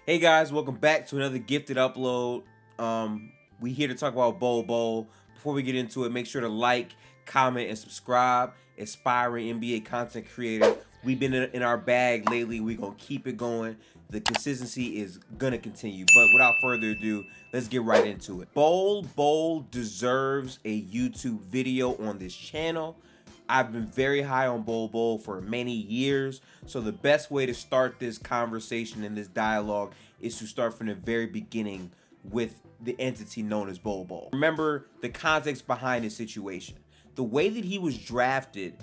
Hey guys, welcome back to another gifted upload. We here to talk about Bol-Bol. Before we get into it, make sure to like, comment, and subscribe. Aspiring NBA content creator. We've been in our bag lately. We're gonna keep it going. The consistency is gonna continue. But without further ado, let's get right into it. Bol-Bol deserves a YouTube video on this channel. I've been very high on Bol-Bol for many years, so the best way to start this conversation and this dialogue is to start from the very beginning with the entity known as Bol-Bol. Remember the context behind his situation. The way that he was drafted,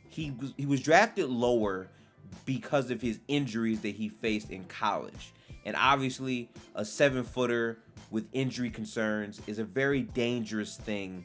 he was drafted lower because of his injuries that he faced in college. And obviously, a 7-footer with injury concerns is a very dangerous thing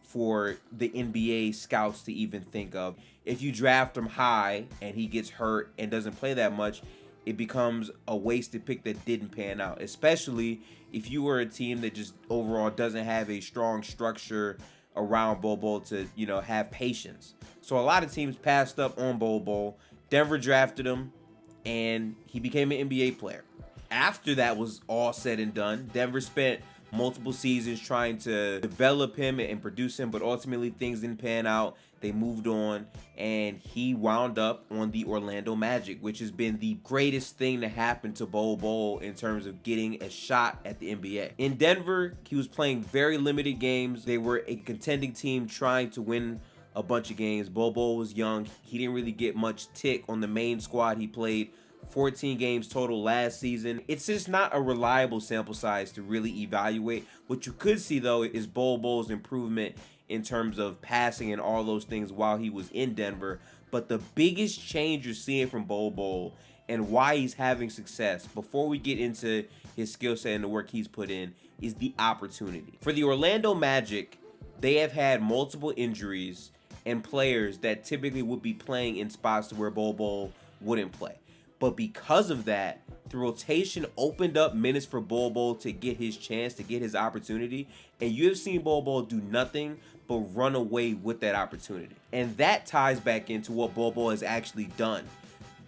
for the NBA scouts to even think of. If you draft him high and he gets hurt and doesn't play that much, it becomes a wasted pick that didn't pan out, especially if you were a team that just overall doesn't have a strong structure around Bol-Bol to, have patience. So a lot of teams passed up on Bol-Bol. Denver drafted him and he became an NBA player. After that was all said and done, Denver spent multiple seasons trying to develop him and produce him, but ultimately things didn't pan out. They moved on, and he wound up on the Orlando Magic, which has been the greatest thing to happen to Bol-Bol in terms of getting a shot at the NBA. In Denver, he was playing very limited games. They were a contending team trying to win a bunch of games. Bol-Bol was young. He didn't really get much tick on the main squad. He played 14 games total last season. It's just not a reliable sample size to really evaluate. What you could see though is Bol-Bol's improvement in terms of passing and all those things while he was in Denver. But the biggest change you're seeing from Bol-Bol and why he's having success, before we get into his skill set and the work he's put in, is the opportunity. For the Orlando Magic, they have had multiple injuries and players that typically would be playing in spots where Bol-Bol wouldn't play. But because of that, the rotation opened up minutes for Bol-Bol to get his chance, to get his opportunity. And you have seen Bol-Bol do nothing but run away with that opportunity. And that ties back into what Bol-Bol has actually done.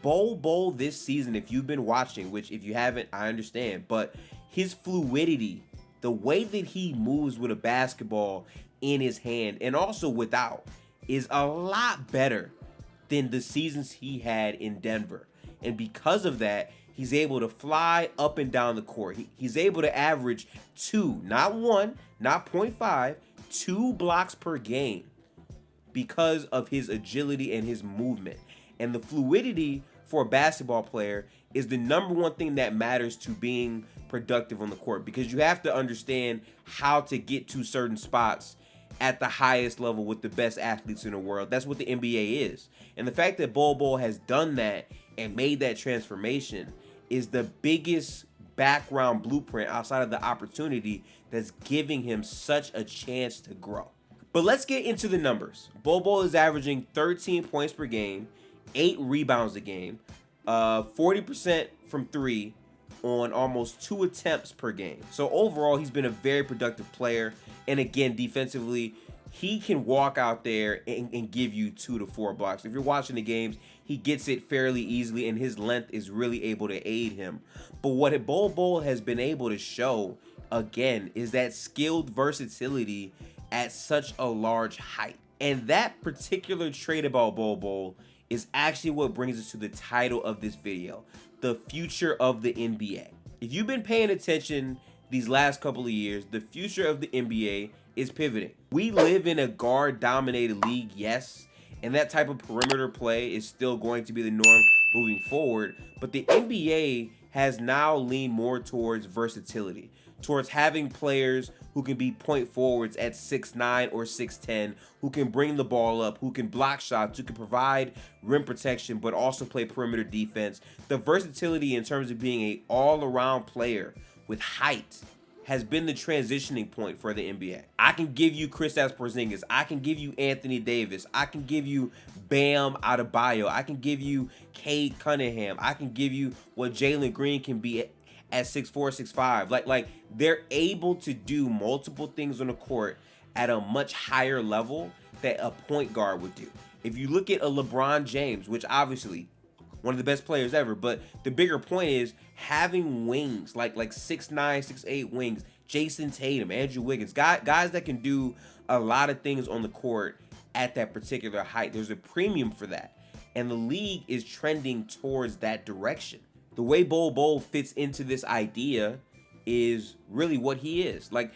Bol-Bol this season, if you've been watching, which if you haven't, I understand, but his fluidity, the way that he moves with a basketball in his hand and also without, is a lot better than the seasons he had in Denver. And because of that, he's able to fly up and down the court. He's able to average 2, not 1, not 0.5, 2 blocks per game because of his agility and his movement. And the fluidity for a basketball player is the number one thing that matters to being productive on the court, because you have to understand how to get to certain spots at the highest level with the best athletes in the world. That's what the NBA is. And the fact that Bol-Bol has done that and made that transformation is the biggest background blueprint outside of the opportunity that's giving him such a chance to grow. But let's get into the numbers. Bol-Bol is averaging 13 points per game, 8 rebounds a game, 40% from 3 on almost 2 attempts per game. So overall, he's been a very productive player. And again, defensively, he can walk out there and give you 2 to 4 blocks. If you're watching the games, he gets it fairly easily, and his length is really able to aid him. But what Bol-Bol has been able to show, again, is that skilled versatility at such a large height. And that particular trait about Bol-Bol is actually what brings us to the title of this video, the future of the NBA. If you've been paying attention these last couple of years, the future of the NBA is pivoting. We live in a guard-dominated league, yes, and that type of perimeter play is still going to be the norm moving forward, but the NBA has now leaned more towards versatility, towards having players who can be point forwards at 6'9" or 6'10", who can bring the ball up, who can block shots, who can provide rim protection, but also play perimeter defense. The versatility in terms of being an all-around player with height has been the transitioning point for the NBA. I can give you Kristaps Porzingis. I can give you Anthony Davis. I can give you Bam Adebayo. I can give you Cade Cunningham. I can give you what Jalen Green can be at 6'4", 6'5". Like they're able to do multiple things on the court at a much higher level that a point guard would do. If you look at a LeBron James, which obviously one of the best players ever. But the bigger point is having wings, like 6'9", 6'8" wings, Jason Tatum, Andrew Wiggins, guys that can do a lot of things on the court at that particular height. There's a premium for that. And the league is trending towards that direction. The way Bol-Bol fits into this idea is really what he is. Like,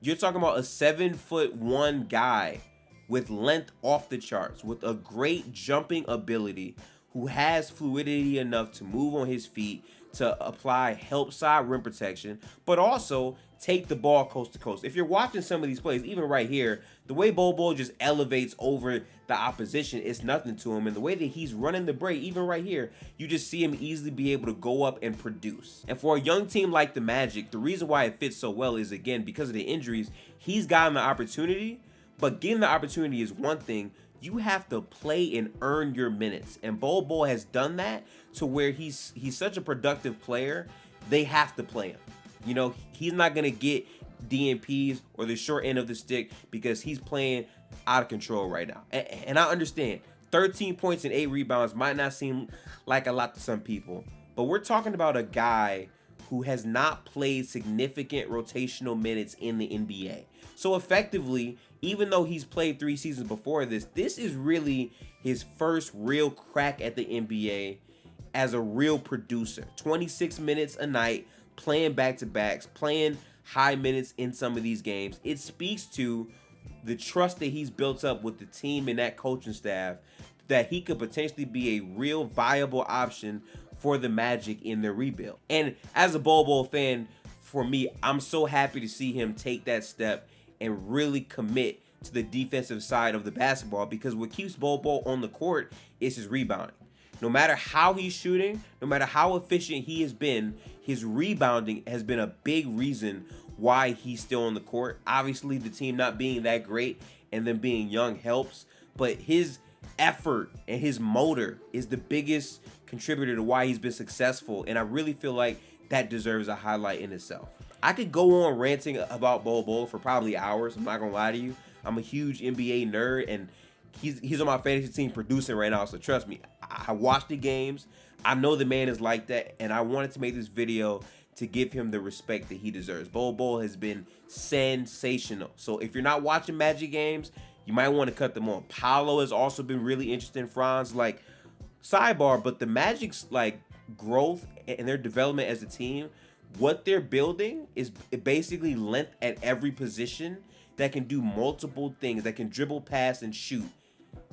you're talking about a 7'1" guy with length off the charts, with a great jumping ability, who has fluidity enough to move on his feet, to apply help side rim protection, but also take the ball coast to coast. If you're watching some of these plays, even right here, the way Bol-Bol just elevates over the opposition, it's nothing to him. And the way that he's running the break, even right here, you just see him easily be able to go up and produce. And for a young team like the Magic, the reason why it fits so well is, again, because of the injuries, he's gotten the opportunity, but getting the opportunity is one thing. You have to play and earn your minutes. And Bol-Bol has done that to where he's such a productive player, they have to play him. You know, he's not going to get DNPs or the short end of the stick because he's playing out of control right now. And I understand 13 points and 8 rebounds might not seem like a lot to some people, but we're talking about a guy who has not played significant rotational minutes in the NBA. So effectively, even though he's played 3 seasons before this, this is really his first real crack at the NBA as a real producer. 26 minutes a night, playing back-to-backs, playing high minutes in some of these games. It speaks to the trust that he's built up with the team and that coaching staff, that he could potentially be a real viable option for the Magic in their rebuild. And as a Bol-Bol fan, for me, I'm so happy to see him take that step and really commit to the defensive side of the basketball, because what keeps Bol-Bol on the court is his rebounding. No matter how he's shooting, no matter how efficient he has been, his rebounding has been a big reason why he's still on the court. Obviously, the team not being that great and them being young helps, but his effort and his motor is the biggest contributor to why he's been successful, and I really feel like that deserves a highlight in itself. I could go on ranting about Bol-Bol for probably hours. I'm not gonna lie to you. I'm a huge NBA nerd, and he's on my fantasy team producing right now, so trust me, I watch the games. I know the man is like that, and I wanted to make this video to give him the respect that he deserves. Bol-Bol has been sensational. So if you're not watching Magic games, you might want to cut them on. Paolo has also been really interesting. Franz, like, sidebar, but the Magic's like growth and their development as a team, what they're building is basically length at every position that can do multiple things, that can dribble, pass, and shoot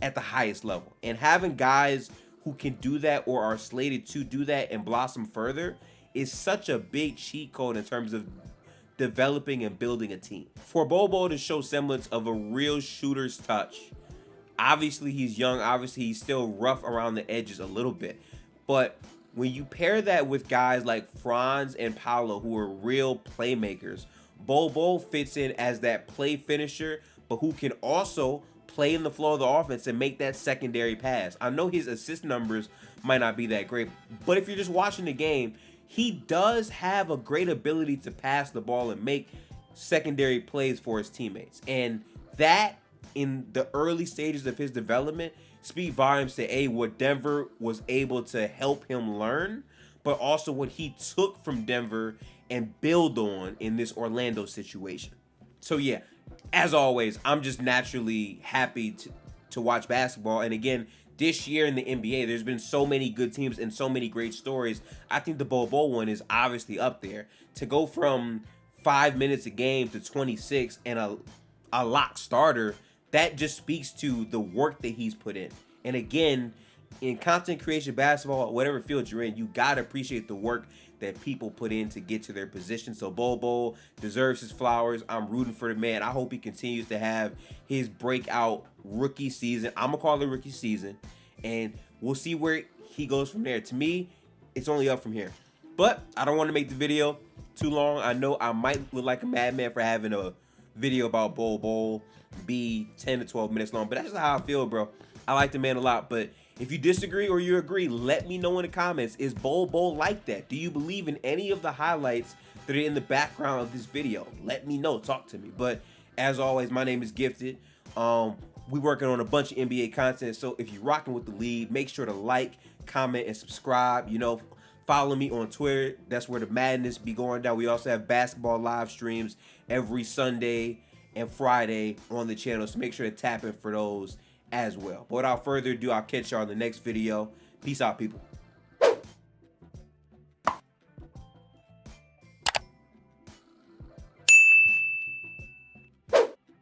at the highest level. And having guys who can do that or are slated to do that and blossom further is such a big cheat code in terms of developing and building a team. For Bol-Bol to show semblance of a real shooter's touch, obviously he's young, obviously he's still rough around the edges a little bit, but when you pair that with guys like Franz and Paolo, who are real playmakers, Bol-Bol fits in as that play finisher, but who can also play in the flow of the offense and make that secondary pass. I know his assist numbers might not be that great, but if you're just watching the game, he does have a great ability to pass the ball and make secondary plays for his teammates. And that, in the early stages of his development, speak volumes to what Denver was able to help him learn, but also what he took from Denver and build on in this Orlando situation. So yeah, as always, I'm just naturally happy to watch basketball. And again, this year in the NBA, there's been so many good teams and so many great stories. I think the Bol-Bol one is obviously up there. To go from 5 minutes a game to 26 and a lock starter, that just speaks to the work that he's put in. And again, in content creation basketball, whatever field you're in, you gotta appreciate the work that people put in to get to their position. So Bol-Bol deserves his flowers. I'm rooting for the man. I hope he continues to have his breakout rookie season. I'm gonna call it rookie season, and we'll see where he goes from there. To me, it's only up from here. But I don't want to make the video too long. I know I might look like a madman for having a video about Bol-Bol be 10 to 12 minutes long, but that's how I feel, bro. I like the man a lot, but if you disagree or you agree, let me know in the comments. Is Bol-Bol like that? Do you believe in any of the highlights that are in the background of this video? Let me know. Talk to me. But as always, my name is Gifted. We working on a bunch of NBA content, so if you're rocking with the league, make sure to like, comment, and subscribe. You know, follow me on Twitter. That's where the madness be going down. We also have basketball live streams every Sunday and Friday on the channel, so make sure to tap in for those as well. But without further ado, I'll catch y'all in the next video. Peace out, people.